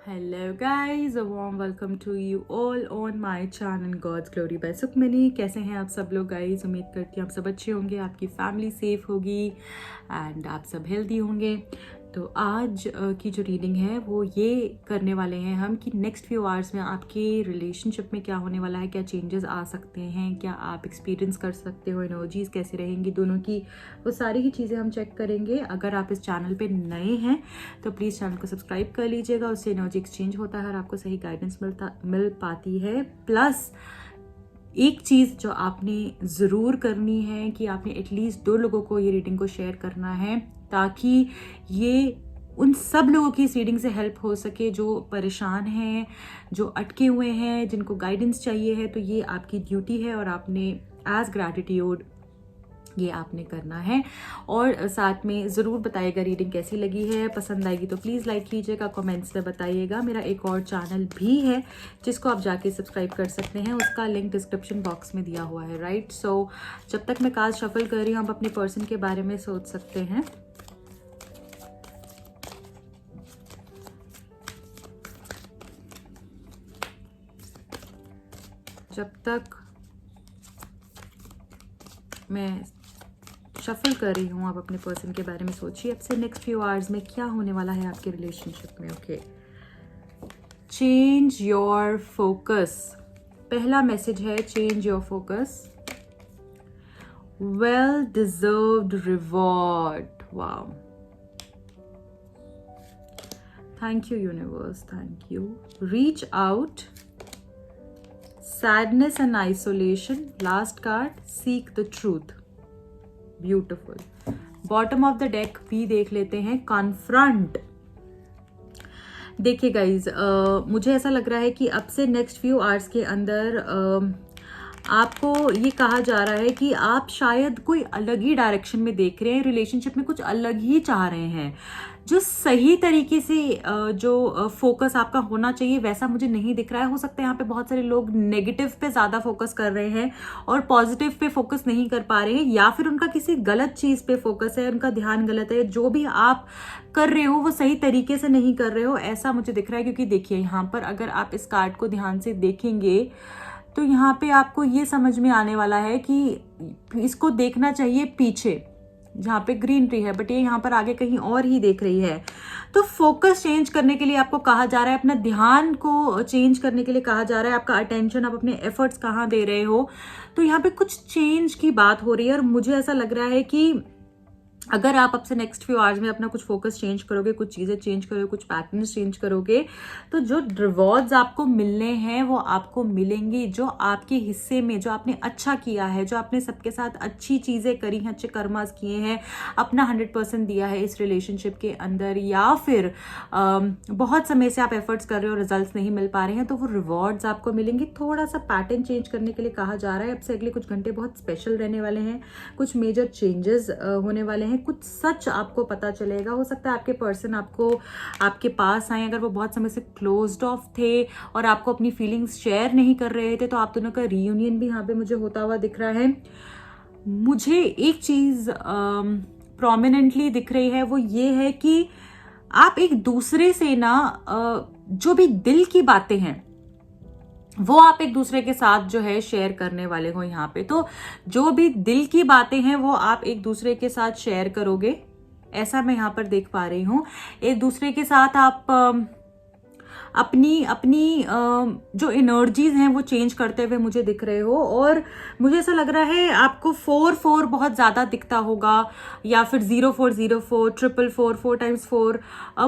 Hello guys, a warm welcome to you all on my channel God's Glory by Sukhmani. कैसे हैं आप सब लोग गाइस? उम्मीद करती हूँ आप सब अच्छे होंगे, आपकी फैमिली सेफ होगी एंड आप सब हेल्दी होंगे। तो आज की जो रीडिंग है वो ये करने वाले हैं हम कि नेक्स्ट फ्यू आवर्स में आपके रिलेशनशिप में क्या होने वाला है, क्या चेंजेस आ सकते हैं, क्या आप एक्सपीरियंस कर सकते हो, एनर्जीज कैसे रहेंगी दोनों की, वो सारी ही चीज़ें हम चेक करेंगे। अगर आप इस चैनल पे नए हैं तो प्लीज़ चैनल को सब्सक्राइब कर लीजिएगा, उससे एनर्जी एक्सचेंज होता है और आपको सही गाइडेंस मिल पाती है। प्लस एक चीज़ जो आपने ज़रूर करनी है कि आपने एटलीस्ट 2 लोगों को ये रीडिंग को शेयर करना है, ताकि ये उन सब लोगों की इस रीडिंग से हेल्प हो सके जो परेशान हैं, जो अटके हुए हैं, जिनको गाइडेंस चाहिए है। तो ये आपकी ड्यूटी है और आपने एज ग्रैटिट्यूड ये आपने करना है। और साथ में ज़रूर बताइएगा रीडिंग कैसी लगी है। पसंद आएगी तो प्लीज़ लाइक कीजिएगा, कमेंट्स में बताइएगा। मेरा एक और चैनल भी है जिसको आप जाके सब्सक्राइब कर सकते हैं, उसका लिंक डिस्क्रिप्शन बॉक्स में दिया हुआ है, राइट। सो जब तक मैं कार्ड शफल कर रही हूँ, आप अपने पर्सन के बारे में सोच सकते हैं। जब तक मैं शफल कर रही हूँ, आप अपने पर्सन के बारे में सोचिए अब से नेक्स्ट फ्यू आवर्स में क्या होने वाला है आपके रिलेशनशिप में। Okay, change your focus. पहला मैसेज है change your focus. Well deserved reward. Wow, thank you universe, thank you. Reach out. Sadness and isolation. Last card, seek the truth. Beautiful. Bottom of the deck भी देख लेते हैं, confront. देखिए guys, मुझे ऐसा लग रहा है कि अब से नेक्स्ट फ्यू आवर्स के अंदर आपको ये कहा जा रहा है कि आप शायद कोई अलग ही डायरेक्शन में देख रहे हैं, रिलेशनशिप में कुछ अलग ही चाह रहे हैं। जो सही तरीके से जो फोकस आपका होना चाहिए वैसा मुझे नहीं दिख रहा है। हो सकता है यहाँ पे बहुत सारे लोग नेगेटिव पे ज़्यादा फोकस कर रहे हैं और पॉजिटिव पे फोकस नहीं कर पा रहे हैं, या फिर उनका किसी गलत चीज़ पे फोकस है, उनका ध्यान गलत है। जो भी आप कर रहे हो वो सही तरीके से नहीं कर रहे हो, ऐसा मुझे दिख रहा है। क्योंकि देखिए यहाँ पर अगर आप इस कार्ड को ध्यान से देखेंगे तो यहाँ पे आपको ये समझ में आने वाला है कि इसको देखना चाहिए पीछे जहाँ पे ग्रीन ट्री है, बट ये यहाँ पर आगे कहीं और ही देख रही है। तो फोकस चेंज करने के लिए आपको कहा जा रहा है, अपना ध्यान को चेंज करने के लिए कहा जा रहा है, आपका अटेंशन, आप अपने एफर्ट्स कहाँ दे रहे हो। तो यहाँ पे कुछ चेंज की बात हो रही है और मुझे ऐसा लग रहा है कि अगर आप अब से नेक्स्ट फ्यू आवर्स में अपना कुछ फोकस चेंज करोगे, कुछ चीज़ें चेंज करोगे, कुछ पैटर्न्स चेंज करोगे, तो जो रिवॉर्ड्स आपको मिलने हैं वो आपको मिलेंगे। जो आपके हिस्से में जो आपने अच्छा किया है, जो आपने सबके साथ अच्छी चीज़ें करी हैं, अच्छे कर्मास किए हैं, अपना 100% दिया है इस रिलेशनशिप के अंदर, या फिर बहुत समय से आप एफर्ट्स कर रहे हो, रिजल्ट्स नहीं मिल पा रहे हैं, तो वो रिवॉर्ड्स आपको मिलेंगे। थोड़ा सा पैटर्न चेंज करने के लिए कहा जा रहा है। अब से अगले कुछ घंटे बहुत स्पेशल रहने वाले हैं, कुछ मेजर चेंजेस होने वाले हैं, कुछ सच आपको पता चलेगा। हो सकता है आपके पर्सन आपको आपके पास आए, अगर वो बहुत समय से क्लोज्ड ऑफ थे और आपको अपनी फीलिंग्स शेयर नहीं कर रहे थे, तो आप दोनों का रीयूनियन भी यहाँ पे मुझे होता हुआ दिख रहा है। मुझे एक चीज प्रोमिनेंटली दिख रही है, वो ये है कि आप एक दूसरे से ना जो भी दिल की बातें हैं वो आप एक दूसरे के साथ जो है शेयर करने वाले हो यहाँ पे। तो जो भी दिल की बातें हैं वो आप एक दूसरे के साथ शेयर करोगे, ऐसा मैं यहाँ पर देख पा रही हूँ। एक दूसरे के साथ आप अपनी अपनी जो एनर्जीज हैं वो चेंज करते हुए मुझे दिख रहे हो। और मुझे ऐसा लग रहा है आपको 4-4 बहुत ज़्यादा दिखता होगा, या फिर 0-4-0-4, 4-4-4, 4x4।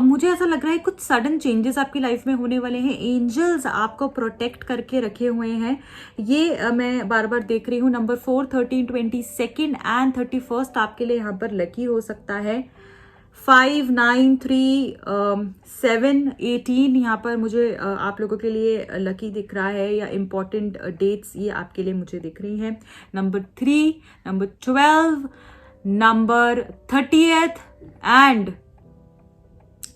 मुझे ऐसा लग रहा है कुछ सडन चेंजेस आपकी लाइफ में होने वाले हैं। एंजल्स आपको प्रोटेक्ट करके रखे हुए हैं, ये मैं बार बार देख रही हूँ। नंबर 4, 13, 22 एंड 31 आपके लिए यहाँ पर लकी हो सकता है। 5, 9, 3, 7, 18 यहाँ पर मुझे आप लोगों के लिए लकी दिख रहा है, या इम्पॉर्टेंट डेट्स ये आपके लिए मुझे दिख रही हैं। नंबर 3, नंबर 12, नंबर 30 एंड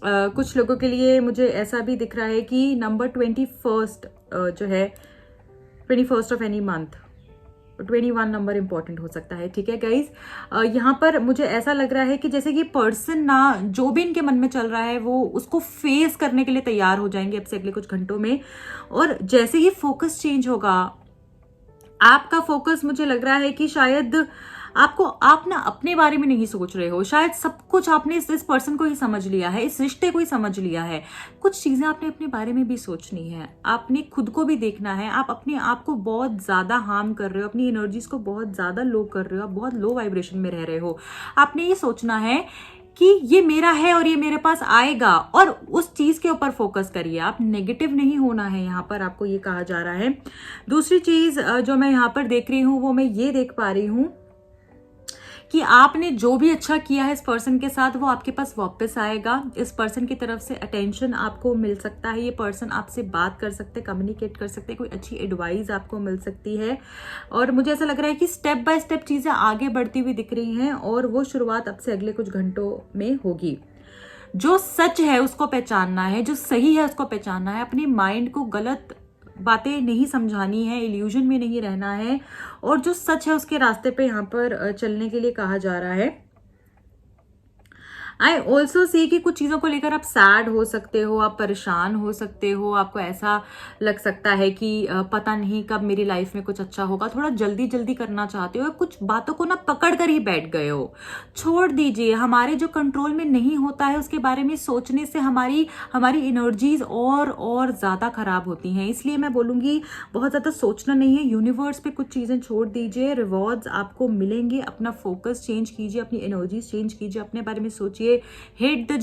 कुछ लोगों के लिए मुझे ऐसा भी दिख रहा है कि नंबर 21 जो है 21 of any month, 21 number important हो सकता है। ठीक है गाइज, यहाँ पर मुझे ऐसा लग रहा है कि जैसे कि पर्सन ना जो भी इनके मन में चल रहा है वो उसको फेस करने के लिए तैयार हो जाएंगे अब से अगले कुछ घंटों में। और जैसे ही फोकस चेंज होगा, आपका फोकस मुझे लग रहा है कि शायद आप ना अपने बारे में नहीं सोच रहे हो, शायद सब कुछ आपने इस पर्सन को ही समझ लिया है, इस रिश्ते को ही समझ लिया है। कुछ चीजें आपने अपने बारे में भी सोचनी है, आपने खुद को भी देखना है। आप अपने आप को बहुत ज्यादा हार्म कर रहे हो, अपनी एनर्जीज को बहुत ज्यादा लो कर रहे हो, आप बहुत लो वाइब्रेशन में रह रहे हो। आपने ये सोचना है कि ये मेरा है और ये मेरे पास आएगा, और उस चीज के ऊपर फोकस करिए। आप नेगेटिव नहीं होना है, यहाँ पर आपको ये कहा जा रहा है। दूसरी चीज जो मैं यहाँ पर देख रही हूँ वो मैं ये देख पा रही हूँ कि आपने जो भी अच्छा किया है इस पर्सन के साथ वो आपके पास वापस आएगा। इस पर्सन की तरफ से अटेंशन आपको मिल सकता है, ये पर्सन आपसे बात कर सकते, कम्युनिकेट कर सकते, कोई अच्छी एडवाइस आपको मिल सकती है। और मुझे ऐसा लग रहा है कि स्टेप बाय स्टेप चीजें आगे बढ़ती हुई दिख रही हैं, और वो शुरुआत अब से अगले कुछ घंटों में होगी। जो सच है उसको पहचानना है, जो सही है उसको पहचानना है। अपनी माइंड को गलत बातें नहीं समझानी है, इल्यूजन में नहीं रहना है, और जो सच है उसके रास्ते पे यहाँ पर चलने के लिए कहा जा रहा है। आई ऑल्सो सी कि कुछ चीज़ों को लेकर आप सैड हो सकते हो, आप परेशान हो सकते हो, आपको ऐसा लग सकता है कि पता नहीं कब मेरी लाइफ में कुछ अच्छा होगा, थोड़ा जल्दी जल्दी करना चाहते हो, कुछ बातों को ना पकड़ कर ही बैठ गए हो। छोड़ दीजिए, हमारे जो कंट्रोल में नहीं होता है उसके बारे में सोचने से हमारी एनर्जीज और ज़्यादा खराब होती हैं। इसलिए मैं बोलूँगी बहुत ज़्यादा सोचना नहीं है, यूनिवर्स पे कुछ चीज़ें छोड़ दीजिए, रिवॉर्ड्स आपको मिलेंगे। अपना फोकस चेंज कीजिए, अपनी एनर्जीज चेंज कीजिए, अपने बारे में सोचिए। हिट द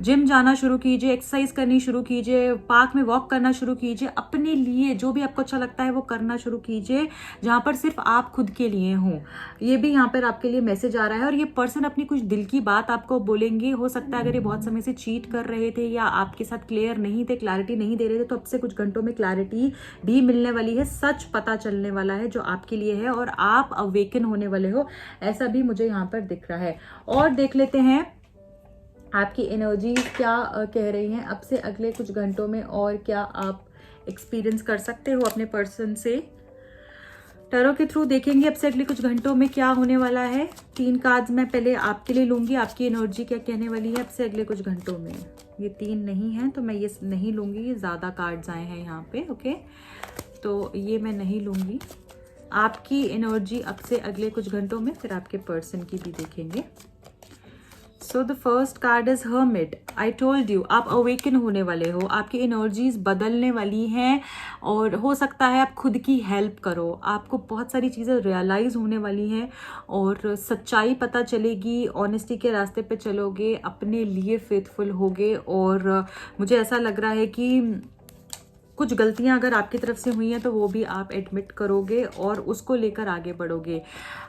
जिम जाना शुरू कीजिए, एक्सरसाइज करनी शुरू कीजिए, पार्क में वॉक करना शुरू कीजिए, अपने लिए जो भी आपको अच्छा लगता है वो करना शुरू कीजिए, जहां पर सिर्फ आप खुद के लिए हो। ये भी यहाँ पर आपके लिए मैसेज आ रहा है। और ये पर्सन अपनी कुछ दिल की बात आपको बोलेंगे। हो सकता है अगर ये बहुत समय से चीट कर रहे थे या आपके साथ क्लियर नहीं थे, क्लैरिटी नहीं दे रहे थे, तो अब से कुछ घंटों में क्लैरिटी भी मिलने वाली है, सच पता चलने वाला है जो आपके लिए है, और आप अवेकन होने वाले हो, ऐसा भी मुझे यहाँ पर दिख रहा है। और देख लेते हैं आपकी एनर्जी क्या कह रही हैं अब से अगले कुछ घंटों में, और क्या आप एक्सपीरियंस कर सकते हो अपने पर्सन से। टैरो के थ्रू देखेंगे अब से अगले कुछ घंटों में क्या होने वाला है। 3 कार्ड्स मैं पहले आपके लिए लूंगी, आपकी एनर्जी क्या कहने वाली है अब से अगले कुछ घंटों में। ये 3 नहीं है तो मैं ये नहीं लूंगी, ये ज़्यादा कार्ड्स आए हैं यहाँ पे। ओके, तो ये मैं नहीं लूंगी। आपकी एनर्जी अब से अगले कुछ घंटों में, फिर आपके पर्सन की भी देखेंगे। So the first card is hermit. I told you, आप अवेकन होने वाले हो, आपकी एनर्जीज बदलने वाली हैं, और हो सकता है आप खुद की हेल्प करो। आपको बहुत सारी चीज़ें रियलाइज होने वाली हैं, और सच्चाई पता चलेगी, ऑनेस्टी के रास्ते पे चलोगे, अपने लिए फेथफुल होगे। और मुझे ऐसा लग रहा है कि कुछ गलतियां अगर आपकी तरफ से हुई हैं तो वो भी आप एडमिट करोगे और उसको लेकर आगे बढ़ोगे।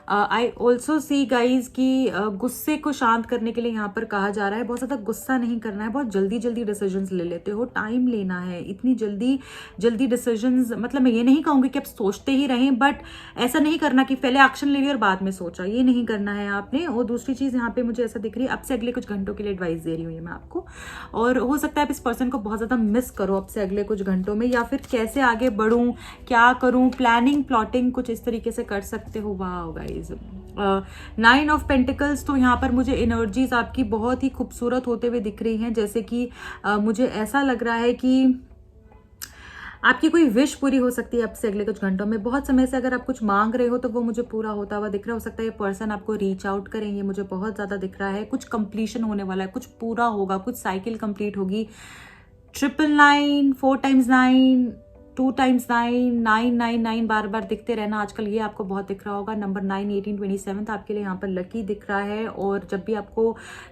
आई ऑल्सो सी गाइज कि गुस्से को शांत करने के लिए यहाँ पर कहा जा रहा है बहुत ज़्यादा गुस्सा नहीं करना है, बहुत जल्दी जल्दी डिसीजंस ले लेते हो, टाइम लेना है। इतनी जल्दी डिसीजंस, मतलब मैं ये नहीं कहूँगी कि आप सोचते ही रहें, बट ऐसा नहीं करना कि पहले एक्शन ले लिया और बाद में सोचा, ये नहीं करना है आपने। और दूसरी चीज़ यहाँ पे मुझे ऐसा दिख रही है, अब से अगले कुछ घंटों के लिए एडवाइस दे रही हूँ ये मैं आपको, और हो सकता है आप इस पर्सन को बहुत ज़्यादा मिस करो अब से अगले कुछ घंटों में, या फिर कैसे आगे बढ़ूं, क्या करूं, प्लानिंग प्लॉटिंग कुछ इस तरीके से कर सकते हो। वाह गाइज, 9 ऑफ पेंटिकल्स, तो यहाँ पर मुझे एनर्जीज आपकी बहुत ही खूबसूरत होते हुए दिख रही हैं। जैसे कि मुझे ऐसा लग रहा है कि आपकी कोई विश पूरी हो सकती है अब से अगले कुछ घंटों में। बहुत समय से अगर आप कुछ मांग रहे हो तो वो मुझे पूरा होता हुआ दिख रहा है। हो सकता है ये पर्सन आपको रीच आउट करेंगे, मुझे बहुत ज़्यादा दिख रहा है। कुछ कंप्लीशन होने वाला है, कुछ पूरा होगा, कुछ साइकिल कंप्लीट होगी। 999, 4 times 9, 2 times 9, 999 बार बार दिखते रहना आजकल, ये आपको बहुत दिख रहा होगा। नंबर 9, 18, 27 आपके लिए यहाँ पर लकी दिख रहा है। और जब भी आपको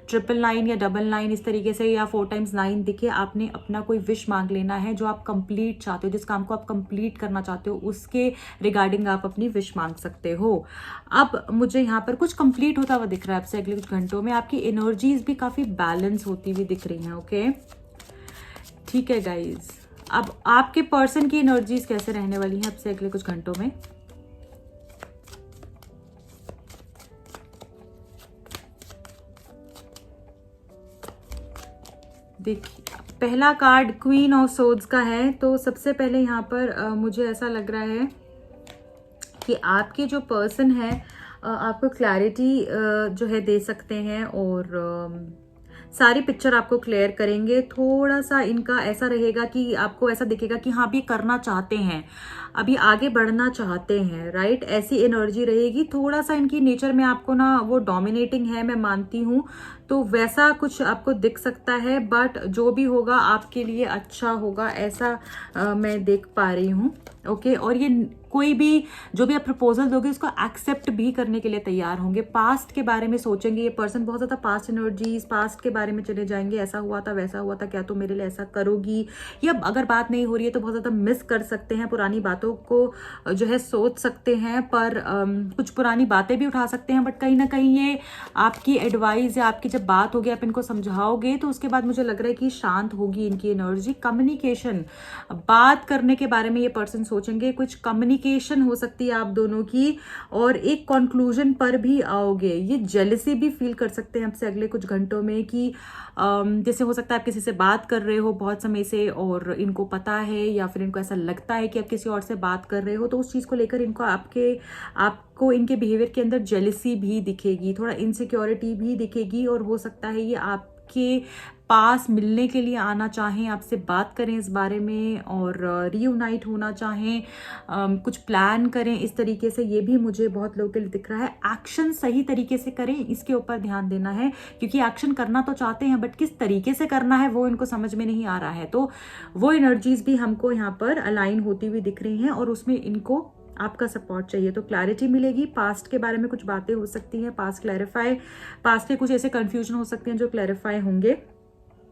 999 या 99 इस तरीके से या 4 times 9 दिखे, आपने अपना कोई विश मांग लेना है जो आप कंप्लीट चाहते हो, जिस काम को आप कंप्लीट करना चाहते हो उसके रिगार्डिंग आप अपनी विश मांग सकते हो। अब मुझे यहाँ पर कुछ कंप्लीट होता हुआ दिख रहा है आपसे अगले कुछ घंटों में। आपकी एनर्जीज भी काफ़ी बैलेंस होती हुई दिख रही हैं। ओके, ठीक है गाइज, अब आपके पर्सन की एनर्जीज कैसे रहने वाली हैं अब से अगले कुछ घंटों में। देखिए, पहला कार्ड क्वीन ऑफ सोर्ड्स का है। तो सबसे पहले यहाँ पर मुझे ऐसा लग रहा है कि आपके जो पर्सन है आपको क्लैरिटी जो है दे सकते हैं और सारी पिक्चर आपको क्लियर करेंगे। थोड़ा सा इनका ऐसा रहेगा कि आपको ऐसा दिखेगा कि हाँ, अभी करना चाहते हैं, अभी आगे बढ़ना चाहते हैं, राइट? ऐसी एनर्जी रहेगी। थोड़ा सा इनकी नेचर में आपको ना वो डोमिनेटिंग है, मैं मानती हूँ, तो वैसा कुछ आपको दिख सकता है, बट जो भी होगा आपके लिए अच्छा होगा, ऐसा मैं देख पा रही हूँ। ओके, और ये कोई भी जो भी आप प्रपोजल दोगे उसको एक्सेप्ट भी करने के लिए तैयार होंगे। पास्ट के बारे में सोचेंगे ये पर्सन, बहुत ज़्यादा पास्ट एनर्जीज, पास्ट के बारे में चले जाएंगे। ऐसा हुआ था, वैसा हुआ था, क्या तुम मेरे लिए ऐसा करोगी, या अगर बात नहीं हो रही है तो बहुत ज़्यादा मिस कर सकते हैं, पुरानी बातों को जो है सोच सकते हैं, पर कुछ पुरानी बातें भी उठा सकते हैं। बट कहीं ना कहीं ये आपकी एडवाइस या आपकी जब बात होगी, आप इनको समझाओगे, तो उसके बाद मुझे लग रहा है कि शांत होगी इनकी एनर्जी। कम्युनिकेशन, बात करने के बारे में ये पर्सन सोचेंगे, कुछ कम्युनिकेशन हो सकती है आप दोनों की, और एक कंक्लूजन पर भी आओगे। ये जेलसी भी फील कर सकते हैं आपसे अगले कुछ घंटों में, कि जैसे हो सकता है आप किसी से बात कर रहे हो बहुत समय से और इनको पता है, या फिर इनको ऐसा लगता है कि आप किसी और से बात कर रहे हो, तो उस चीज़ को लेकर इनको आपको इनके बिहेवियर के अंदर जेलसी भी दिखेगी, थोड़ा इनसिक्योरिटी भी दिखेगी, और हो सकता है ये आपके पास मिलने के लिए आना चाहें, आपसे बात करें इस बारे में, और रीयूनाइट होना चाहें, कुछ प्लान करें इस तरीके से। ये भी मुझे बहुत लोगों के लिए दिख रहा है। एक्शन सही तरीके से करें, इसके ऊपर ध्यान देना है, क्योंकि एक्शन करना तो चाहते हैं, बट किस तरीके से करना है वो इनको समझ में नहीं आ रहा है। तो वो एनर्जीज भी हमको यहाँ पर अलाइन होती हुई दिख रही हैं, और उसमें इनको आपका सपोर्ट चाहिए, तो क्लैरिटी मिलेगी। पास्ट के बारे में कुछ बातें हो सकती हैं, पास्ट क्लैरिफाई, पास्ट के कुछ ऐसे कंफ्यूजन हो सकते हैं जो क्लैरिफाई होंगे,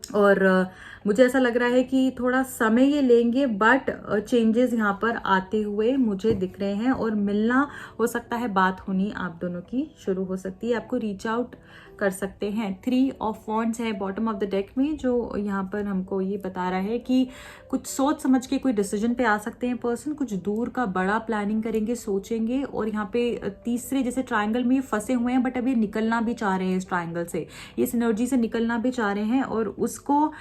और मुझे ऐसा लग रहा है कि थोड़ा समय ये लेंगे, बट चेंजेस यहाँ पर आते हुए मुझे दिख रहे हैं, और मिलना हो सकता है, बात होनी आप दोनों की शुरू हो सकती है, आपको रीच आउट कर सकते हैं। 3 ऑफ वॉन्ड्स है बॉटम ऑफ द डेक में, जो यहाँ पर हमको ये बता रहा है कि कुछ सोच समझ के कोई डिसीजन पे आ सकते हैं पर्सन, कुछ दूर का बड़ा प्लानिंग करेंगे, सोचेंगे, और यहाँ पे तीसरे जैसे ट्रायंगल में फंसे हुए हैं, बट अभी निकलना भी चाह रहे हैं इस ट्रायंगल से, इस एनर्जी से निकलना भी चाह रहे हैं, और उसको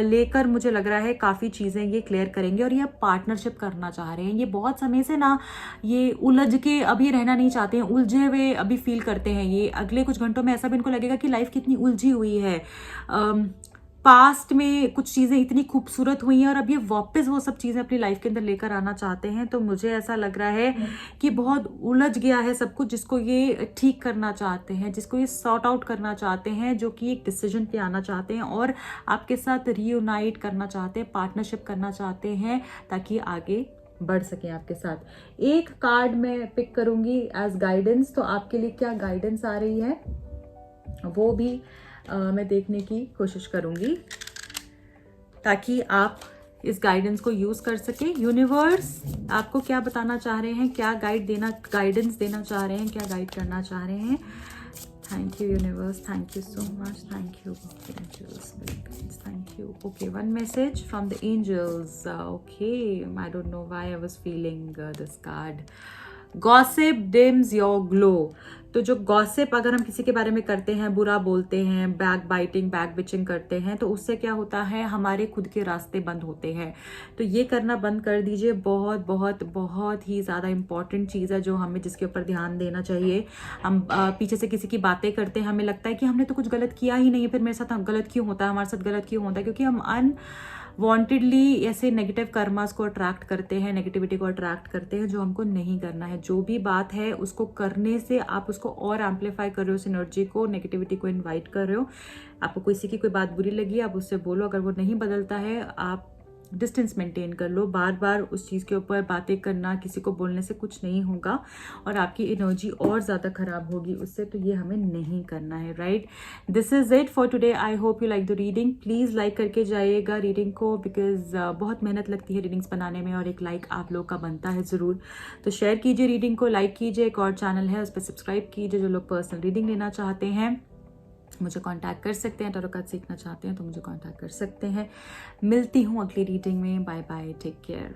लेकर मुझे लग रहा है काफ़ी चीज़ें ये क्लियर करेंगे, और ये पार्टनरशिप करना चाह रहे हैं। ये बहुत समय से ना ये उलझ के अभी रहना नहीं चाहते हैं, उलझे हुए अभी फील करते हैं। ये अगले कुछ घंटों में ऐसा भी इनको लगेगा कि लाइफ कितनी उलझी हुई है, पास्ट में कुछ चीज़ें इतनी खूबसूरत हुई हैं, और अब ये वापस वो सब चीज़ें अपनी लाइफ के अंदर लेकर आना चाहते हैं। तो मुझे ऐसा लग रहा है कि बहुत उलझ गया है सब कुछ, जिसको ये ठीक करना चाहते हैं, जिसको ये सॉर्ट आउट करना चाहते हैं, जो कि एक डिसीजन पे आना चाहते हैं, और आपके साथ रीयूनाइट करना चाहते हैं, पार्टनरशिप करना चाहते हैं, ताकि आगे बढ़ सके आपके साथ। एक कार्ड मैं पिक करूंगी एज गाइडेंस, तो आपके लिए क्या गाइडेंस आ रही है वो भी मैं देखने की कोशिश करूंगी, ताकि आप इस गाइडेंस को यूज कर सके। यूनिवर्स आपको क्या बताना चाह रहे हैं, क्या गाइडेंस देना चाह रहे हैं, क्या गाइड करना चाह रहे हैं। Thank you universe, thank you so much, thank you angels, thank you. Okay, one message from the angels. Okay, I don't know why I was feeling this card. Gossip dims your glow. तो जो gossip अगर हम किसी के बारे में करते हैं, बुरा बोलते हैं, बैक बाइटिंग, बैक बिचिंग करते हैं, तो उससे क्या होता है, हमारे खुद के रास्ते बंद होते हैं। तो ये करना बंद कर दीजिए। बहुत बहुत बहुत ही ज़्यादा इंपॉर्टेंट चीज़ है जो हमें, जिसके ऊपर ध्यान देना चाहिए। हम पीछे से किसी की बातें करते हैं, हमें लगता है कि हमने तो कुछ गलत किया ही नहीं है, फिर मेरे साथ गलत क्यों होता है, हमारे साथ गलत क्यों होता है, क्योंकि हम वांटेडली ऐसे नेगेटिव कर्मास को अट्रैक्ट करते हैं, नेगेटिविटी को अट्रैक्ट करते हैं, जो हमको नहीं करना है। जो भी बात है उसको करने से आप उसको और एम्पलीफाई कर रहे हो, उस एनर्जी को, नेगेटिविटी को इनवाइट कर रहे हो। आपको किसी की कोई बात बुरी लगी, आप उससे बोलो, अगर वो नहीं बदलता है आप डिस्टेंस मेंटेन कर लो। बार बार उस चीज़ के ऊपर बातें करना, किसी को बोलने से कुछ नहीं होगा, और आपकी एनर्जी और ज़्यादा खराब होगी उससे। तो ये हमें नहीं करना है, right? This is it for today. I hope you like the reading. Please like करके जाइएगा रीडिंग को, बिकॉज बहुत मेहनत लगती है रीडिंग्स बनाने में, और एक लाइक आप लोग का बनता है ज़रूर। तो शेयर कीजिए रीडिंग को, लाइक कीजिए। एक और चैनल है उस पर सब्सक्राइब कीजिए। जो लोग पर्सनल रीडिंग लेना चाहते हैं मुझे कांटेक्ट कर सकते हैं, टैरो कार्ड सीखना चाहते हैं तो मुझे कांटेक्ट कर सकते हैं। मिलती हूँ अगली रीडिंग में। Bye bye, take care.